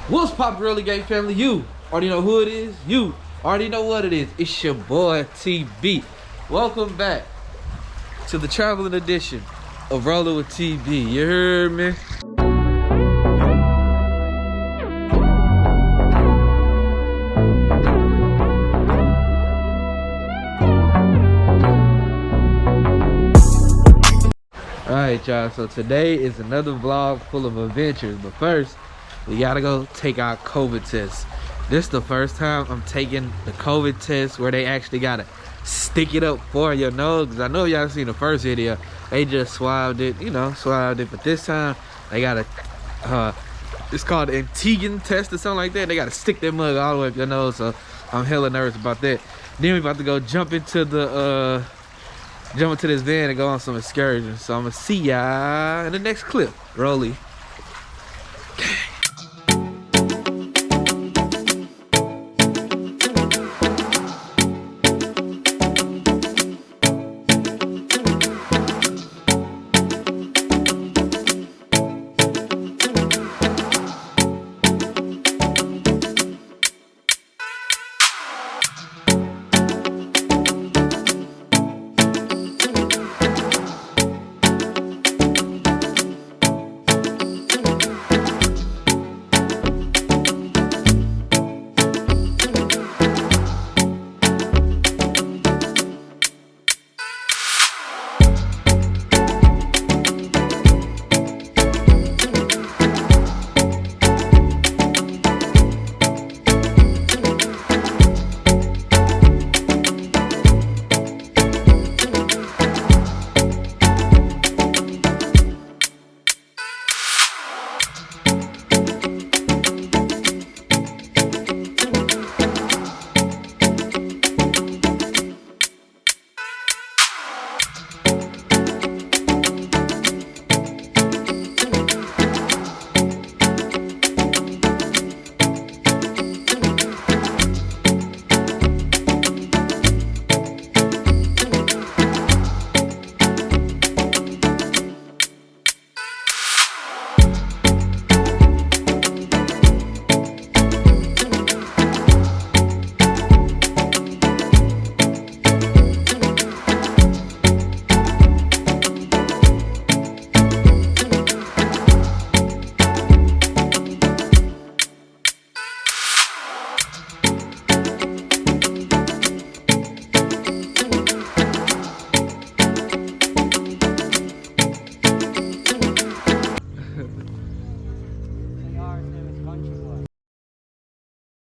What's poppin', Early Game family? You already know who it is. You already know what it is. It's your boy TB. Welcome back to the traveling edition of Rolling with TB. You heard me? Alright, y'all, so today is another vlog full of adventures, but first we gotta go take our COVID test. This is the first time I'm taking the COVID test where they actually gotta stick it up for your nose, because I know y'all seen the first video, they just swabbed it, but this time they gotta it's called the antigen test or something like that. They gotta stick that mug all the way up your nose, so I'm hella nervous about that. Then we about to go jump into this van and go on some excursions. So I'm gonna see y'all in the next clip. Rolly.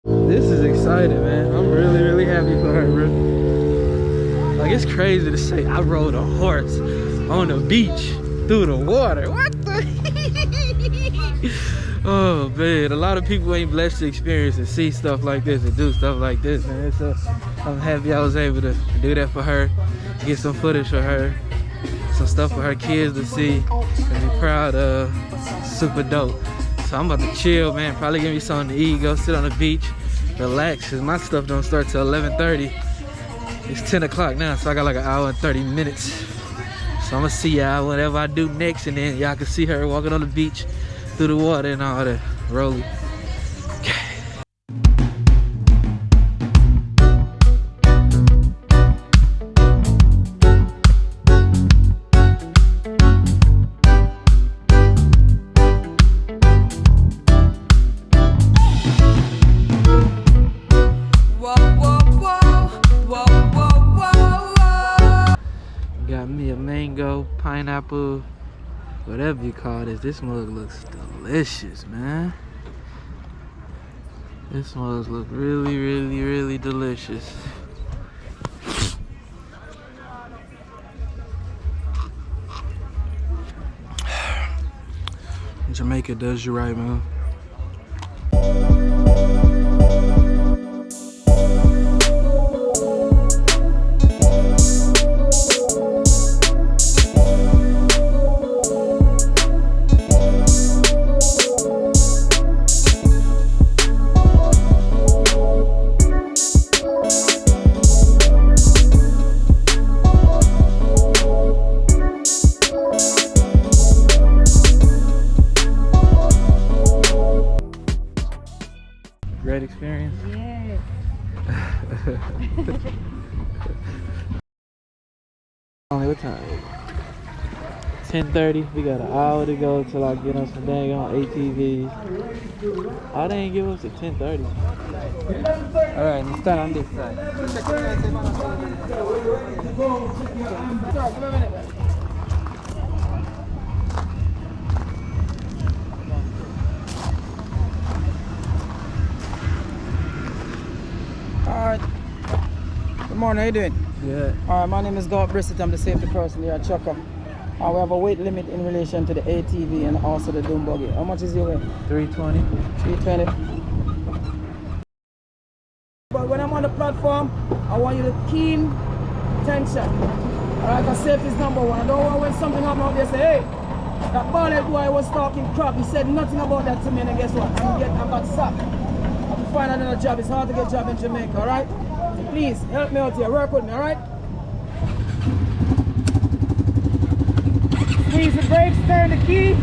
This is exciting, man. I'm really happy for her, bro. Like, it's crazy to say I rode a horse on the beach through the water. What the? Oh, man. A lot of people ain't blessed to experience and see stuff like this and do stuff like this, man. So I'm happy I was able to do that for her, get some footage for her, some stuff for her kids to see and be proud of. Super dope. So I'm about to chill, man. Probably give me something to eat, go sit on the beach, relax, cause my stuff don't start till 11:30. It's 10 o'clock now, so I got like an hour and 30 minutes. So I'm gonna see y'all whatever I do next, and then y'all can see her walking on the beach through the water and all that. Rolling. Got me a mango, pineapple, whatever you call this. This mug looks delicious, man. This mug looks really delicious. Jamaica does you right, man. Great experience? Yeah. Only what time? 10:30. We got an hour to go till I get on some dang on ATVs. Oh, they ain't give us at 10:30. Alright, let's stand on this side. Alright. Good morning, how you doing? Yeah. Alright, my name is Galt Brissett. I'm the safety person here at Chucker. We have a weight limit in relation to the ATV and also the doom buggy. How much is your weight? 320. 320. But when I'm on the platform, I want you to keen attention. Alright, because safety is number one. I don't want when something happens out there say, hey, that bonnet boy was talking crap. He said nothing about that to me, and guess what? I got sacked. I have to find another job. It's hard to get a job in Jamaica, alright? So please help me out here. Work with me, alright? Squeeze the brakes, turn the key.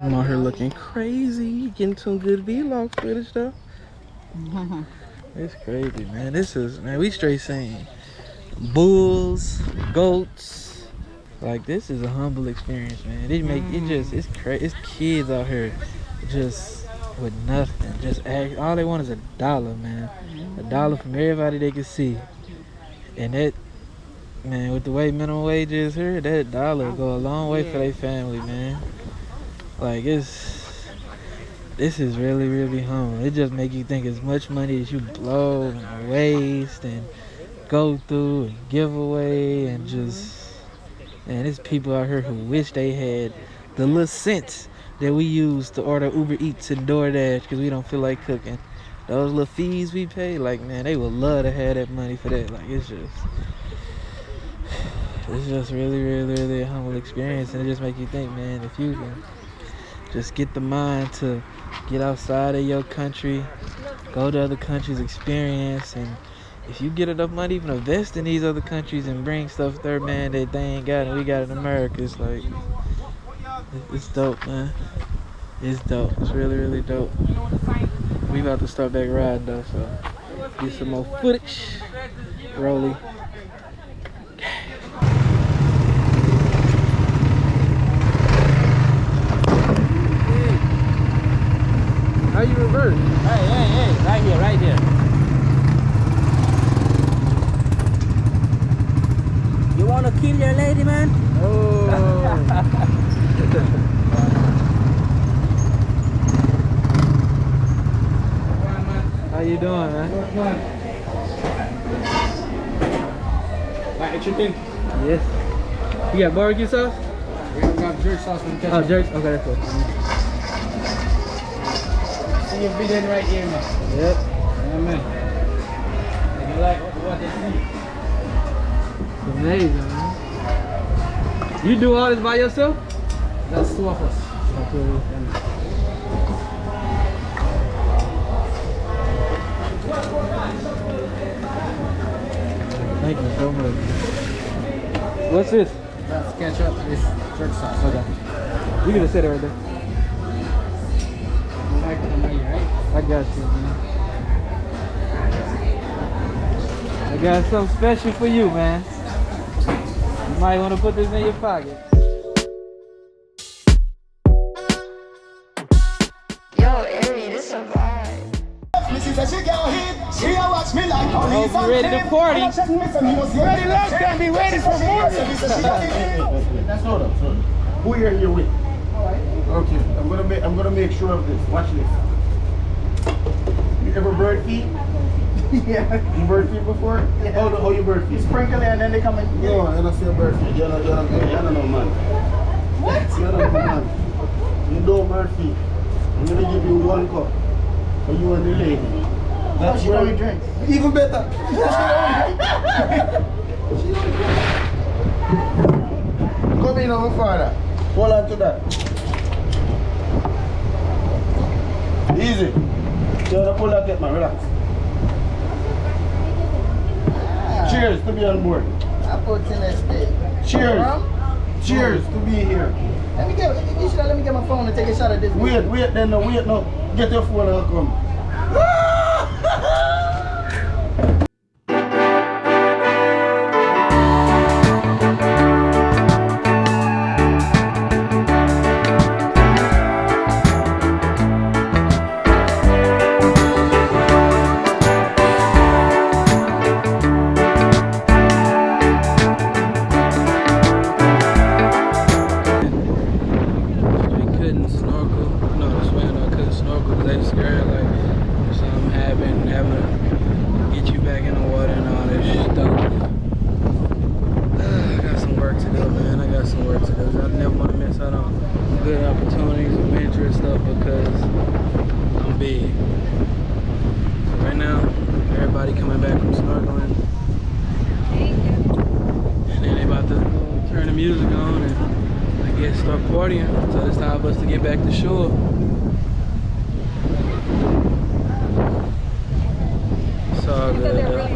I'm out here looking crazy, getting some good vlog footage though. It's crazy, man. Man, we straight saying bulls, goats. Like, this is a humble experience, man. It's crazy. It's kids out here just with nothing. Just all they want is $1, man. $1 from everybody they can see. And that, man, with the way minimum wage is here, that $1 go a long way for their family, man. Like, this is really, really humble. It just make you think as much money as you blow and waste and go through and give away and just, man, there's people out here who wish they had the little cents that we use to order Uber Eats and DoorDash because we don't feel like cooking. Those little fees we pay, like, man, they would love to have that money for that. Like, it's just really, really, really a humble experience, and it just make you think, man, if you can just get the mind to get outside of your country, go to other countries, experience, and if you get enough money, even invest in these other countries and bring stuff there, man, that they ain't got and we got in America. It's like, it's dope, man. It's dope. It's really, really dope. We about to start back riding though, so get some more footage. Rolly. How you reverse? Hey, right here. You want to kill your lady, man? Oh. How you doing, man? Like chicken? Yes. You got barbecue sauce? We got jerk sauce and ketchup. Oh, jerk. Okay, that's good. See your video right here, man. Yep. Amen. If you like what they see. It's amazing, man. You do all this by yourself? That's 2 of us. Okay. Thank you so much. What's this? That's ketchup, this jerk sauce. Okay. You can just sit it right there. You like it, right? I got you, man. I got something special for you, man. You might want to put this in your pocket. Yo, Ari, this a vibe. I hope you're ready to party. Ready, love, can be ready for more. That's hold up. Who you're here with? Alright. Okay, I'm gonna make sure of this. Watch this. You ever bird feed? Yeah. You bird feed before? Yeah. How you bird feed? You sprinkle it and then they come in. No, I don't see a bird feed. You don't know, man. What? You don't know, man. You don't bird feed. I'm gonna give you 1 cup for you and the lady. Oh, she don't drink. Even better. Come in over further. Hold on to that. Easy. You wanna pull that man, relax. Cheers to be on board. I put in a steak. Cheers. Cheers to be here. Let me get my phone and take a shot of this. Wait no. Get your phone and come. Start partying, so it's time for us to get back to shore. It's all good though.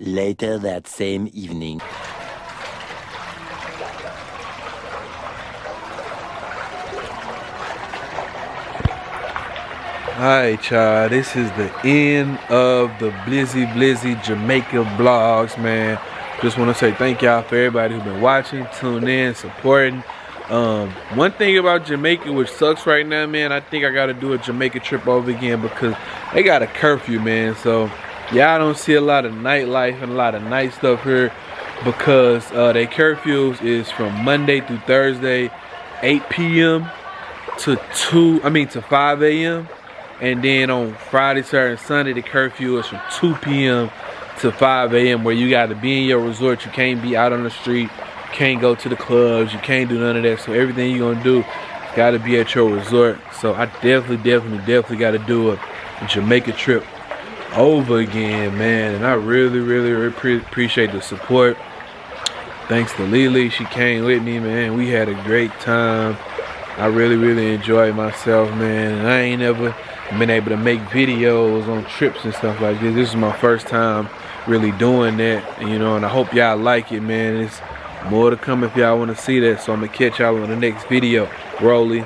Later that same evening. Alright y'all, this is the end of the Blizzy Jamaica vlogs, man. Just want to say thank y'all for everybody who's been watching, tuning in, supporting. One thing about Jamaica which sucks right now, man, I think I gotta do a Jamaica trip over again because they got a curfew, man. So y'all don't see a lot of nightlife and a lot of night stuff here because their curfews is from Monday through Thursday, 8 p.m. to 5 a.m. And then on Friday, Saturday, and Sunday, the curfew is from 2 p.m. to 5 a.m. where you got to be in your resort. You can't be out on the street. You can't go to the clubs. You can't do none of that. So everything you're going to do got to be at your resort. So I definitely got to do a Jamaica trip over again, man. And I really appreciate the support. Thanks to Lily. She came with me, man. We had a great time. I really enjoyed myself, man. And I ain't never been able to make videos on trips and stuff like this. This is my first time really doing that, you know, and I hope y'all like it, man. It's more to come if y'all want to see that, so I'm gonna catch y'all on the next video. Rolly.